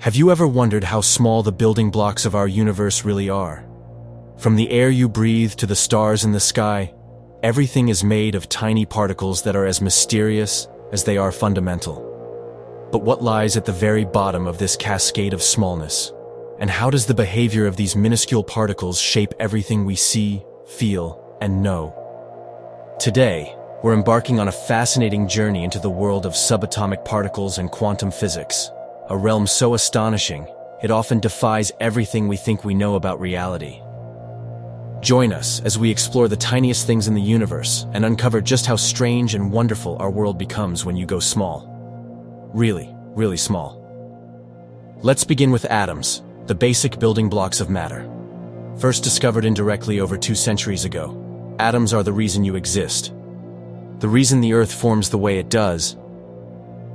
Have you ever wondered how small the building blocks of our universe really are? From the air you breathe to the stars in the sky, everything is made of tiny particles that are as mysterious as they are fundamental. But what lies at the very bottom of this cascade of smallness? And how does the behavior of these minuscule particles shape everything we see, feel, and know? Today, we're embarking on a fascinating journey into the world of subatomic particles and quantum physics, a realm so astonishing, it often defies everything we think we know about reality. Join us as we explore the tiniest things in the universe and uncover just how strange and wonderful our world becomes when you go small. Really, really small. Let's begin with atoms, the basic building blocks of matter. First discovered indirectly over 2 centuries ago, atoms are the reason you exist. The reason the Earth forms the way it does,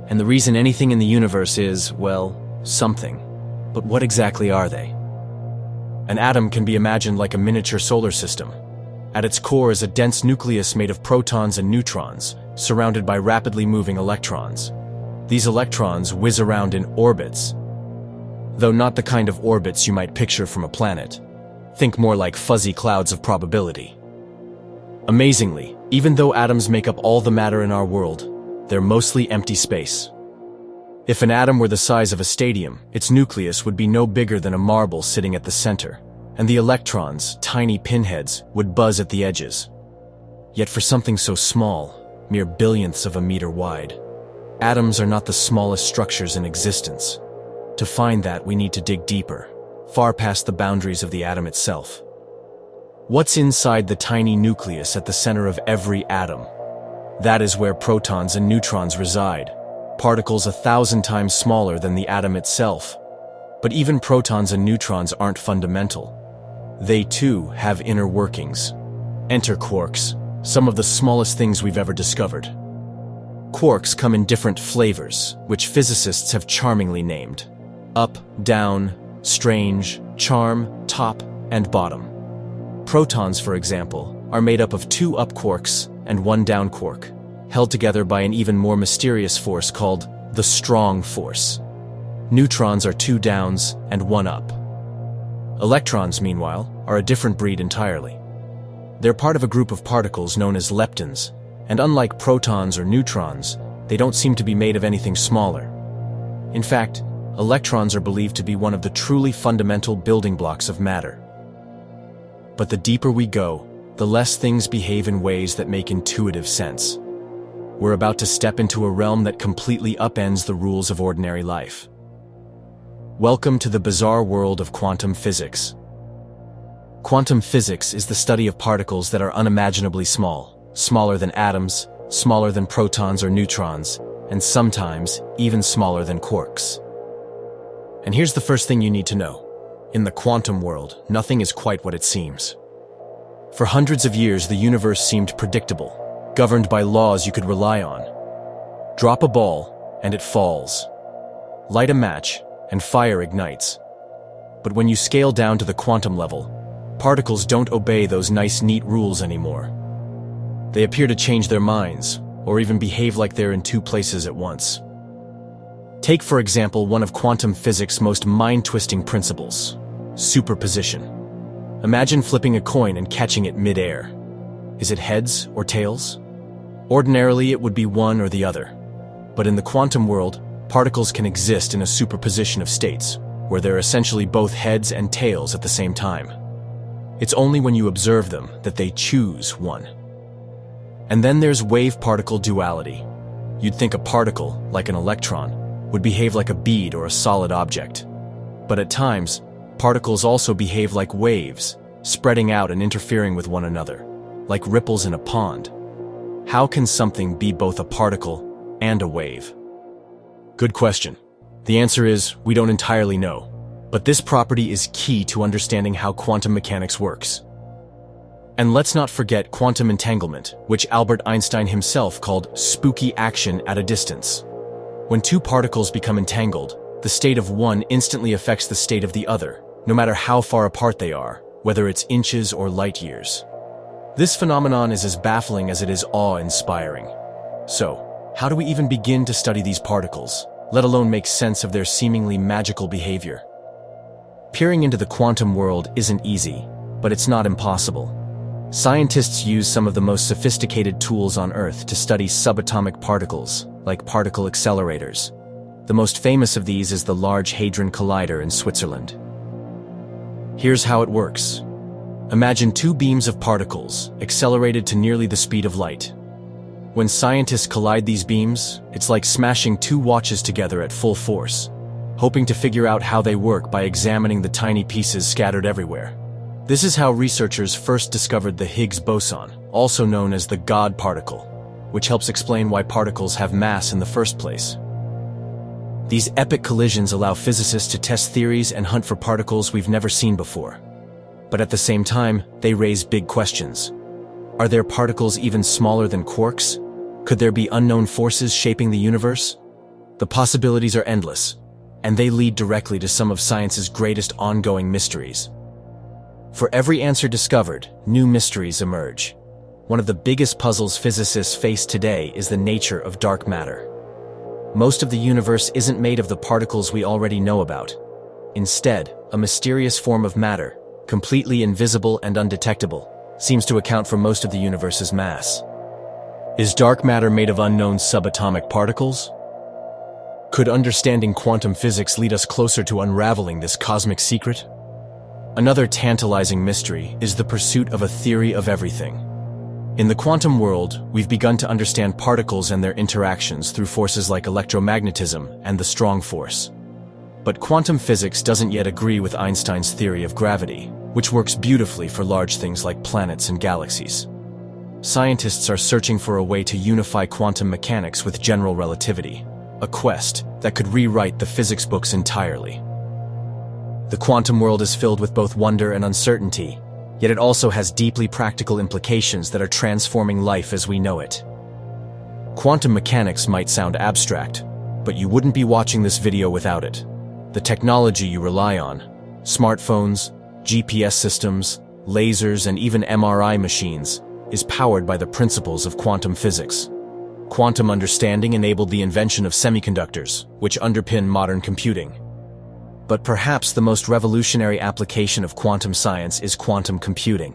and the reason anything in the universe is, well, something. But what exactly are they? An atom can be imagined like a miniature solar system. At its core is a dense nucleus made of protons and neutrons, surrounded by rapidly moving electrons. These electrons whiz around in orbits, though not the kind of orbits you might picture from a planet. Think more like fuzzy clouds of probability. Amazingly, even though atoms make up all the matter in our world, they're mostly empty space. If an atom were the size of a stadium, its nucleus would be no bigger than a marble sitting at the center, and the electrons, tiny pinheads, would buzz at the edges. Yet for something so small, mere billionths of a meter wide, atoms are not the smallest structures in existence. To find that, we need to dig deeper, far past the boundaries of the atom itself. What's inside the tiny nucleus at the center of every atom? That is where protons and neutrons reside, particles 1,000 times smaller than the atom itself. But even protons and neutrons aren't fundamental. They too have inner workings. Enter quarks, some of the smallest things we've ever discovered. Quarks come in different flavors, which physicists have charmingly named: up, down, strange, charm, top, and bottom. Protons, for example, are made up of 2 up quarks and 1 down quark, held together by an even more mysterious force called the strong force. Neutrons are 2 downs and 1 up. Electrons, meanwhile, are a different breed entirely. They're part of a group of particles known as leptons, and unlike protons or neutrons, they don't seem to be made of anything smaller. In fact, electrons are believed to be one of the truly fundamental building blocks of matter. But the deeper we go, the less things behave in ways that make intuitive sense. We're about to step into a realm that completely upends the rules of ordinary life. Welcome to the bizarre world of quantum physics. Quantum physics is the study of particles that are unimaginably small, smaller than atoms, smaller than protons or neutrons, and sometimes even smaller than quarks. And here's the first thing you need to know. In the quantum world, nothing is quite what it seems. For hundreds of years, the universe seemed predictable, governed by laws you could rely on. Drop a ball, and it falls. Light a match, and fire ignites. But when you scale down to the quantum level, particles don't obey those nice, neat rules anymore. They appear to change their minds, or even behave like they're in 2 places at once. Take, for example, one of quantum physics' most mind-twisting principles: superposition. Imagine flipping a coin and catching it mid-air. Is it heads or tails? Ordinarily, it would be one or the other. But in the quantum world, particles can exist in a superposition of states, where they're essentially both heads and tails at the same time. It's only when you observe them that they choose one. And then there's wave-particle duality. You'd think a particle, like an electron, would behave like a bead or a solid object. But at times, particles also behave like waves, spreading out and interfering with one another, like ripples in a pond. How can something be both a particle and a wave? Good question. The answer is, we don't entirely know. But this property is key to understanding how quantum mechanics works. And let's not forget quantum entanglement, which Albert Einstein himself called spooky action at a distance. When 2 particles become entangled, the state of one instantly affects the state of the other, no matter how far apart they are, whether it's inches or light years. This phenomenon is as baffling as it is awe-inspiring. So, how do we even begin to study these particles? let alone make sense of their seemingly magical behavior. Peering into the quantum world isn't easy, but it's not impossible. Scientists use some of the most sophisticated tools on Earth to study subatomic particles, like particle accelerators. The most famous of these is the Large Hadron Collider in Switzerland. Here's how it works. Imagine two beams of particles, accelerated to nearly the speed of light. When scientists collide these beams, it's like smashing two watches together at full force, hoping to figure out how they work by examining the tiny pieces scattered everywhere. This is how researchers first discovered the Higgs boson, also known as the God particle, which helps explain why particles have mass in the first place. These epic collisions allow physicists to test theories and hunt for particles we've never seen before. But at the same time, they raise big questions. Are there particles even smaller than quarks? Could there be unknown forces shaping the universe? The possibilities are endless, and they lead directly to some of science's greatest ongoing mysteries. For every answer discovered, new mysteries emerge. One of the biggest puzzles physicists face today is the nature of dark matter. Most of the universe isn't made of the particles we already know about. Instead, a mysterious form of matter, completely invisible and undetectable, seems to account for most of the universe's mass. Is dark matter made of unknown subatomic particles? Could understanding quantum physics lead us closer to unraveling this cosmic secret? Another tantalizing mystery is the pursuit of a theory of everything. In the quantum world, we've begun to understand particles and their interactions through forces like electromagnetism and the strong force. But quantum physics doesn't yet agree with Einstein's theory of gravity, which works beautifully for large things like planets and galaxies. Scientists are searching for a way to unify quantum mechanics with general relativity, a quest that could rewrite the physics books entirely. The quantum world is filled with both wonder and uncertainty, yet it also has deeply practical implications that are transforming life as we know it. Quantum mechanics might sound abstract, but you wouldn't be watching this video without it. The technology you rely on, smartphones, GPS systems, lasers, and even MRI machines, is powered by the principles of quantum physics. Quantum understanding enabled the invention of semiconductors, which underpin modern computing. But perhaps the most revolutionary application of quantum science is quantum computing.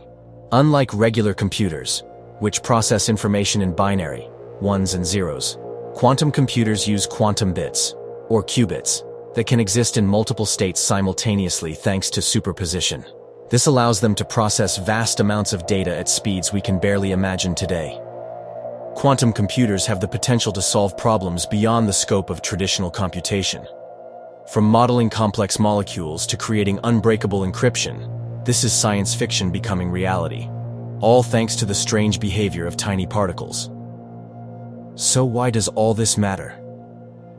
Unlike regular computers, which process information in binary, ones and zeros, quantum computers use quantum bits, or qubits, that can exist in multiple states simultaneously thanks to superposition. This allows them to process vast amounts of data at speeds we can barely imagine today. Quantum computers have the potential to solve problems beyond the scope of traditional computation. From modeling complex molecules to creating unbreakable encryption, this is science fiction becoming reality, all thanks to the strange behavior of tiny particles. So why does all this matter?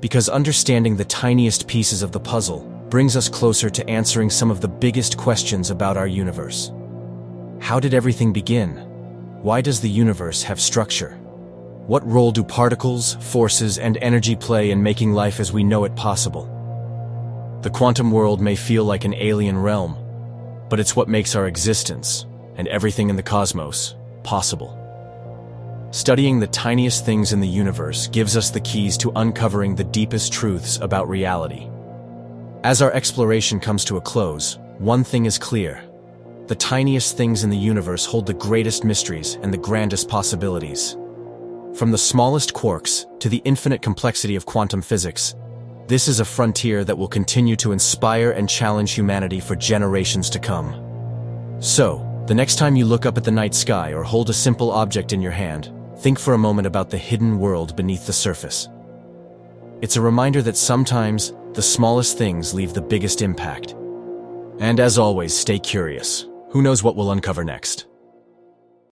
Because understanding the tiniest pieces of the puzzle brings us closer to answering some of the biggest questions about our universe. How did everything begin? Why does the universe have structure? What role do particles, forces, and energy play in making life as we know it possible? The quantum world may feel like an alien realm, but it's what makes our existence, and everything in the cosmos, possible. Studying the tiniest things in the universe gives us the keys to uncovering the deepest truths about reality. As our exploration comes to a close, one thing is clear. The tiniest things in the universe hold the greatest mysteries and the grandest possibilities. From the smallest quarks to the infinite complexity of quantum physics, this is a frontier that will continue to inspire and challenge humanity for generations to come. So, the next time you look up at the night sky or hold a simple object in your hand, think for a moment about the hidden world beneath the surface. It's a reminder that sometimes the smallest things leave the biggest impact. And as always, stay curious. Who knows what we'll uncover next?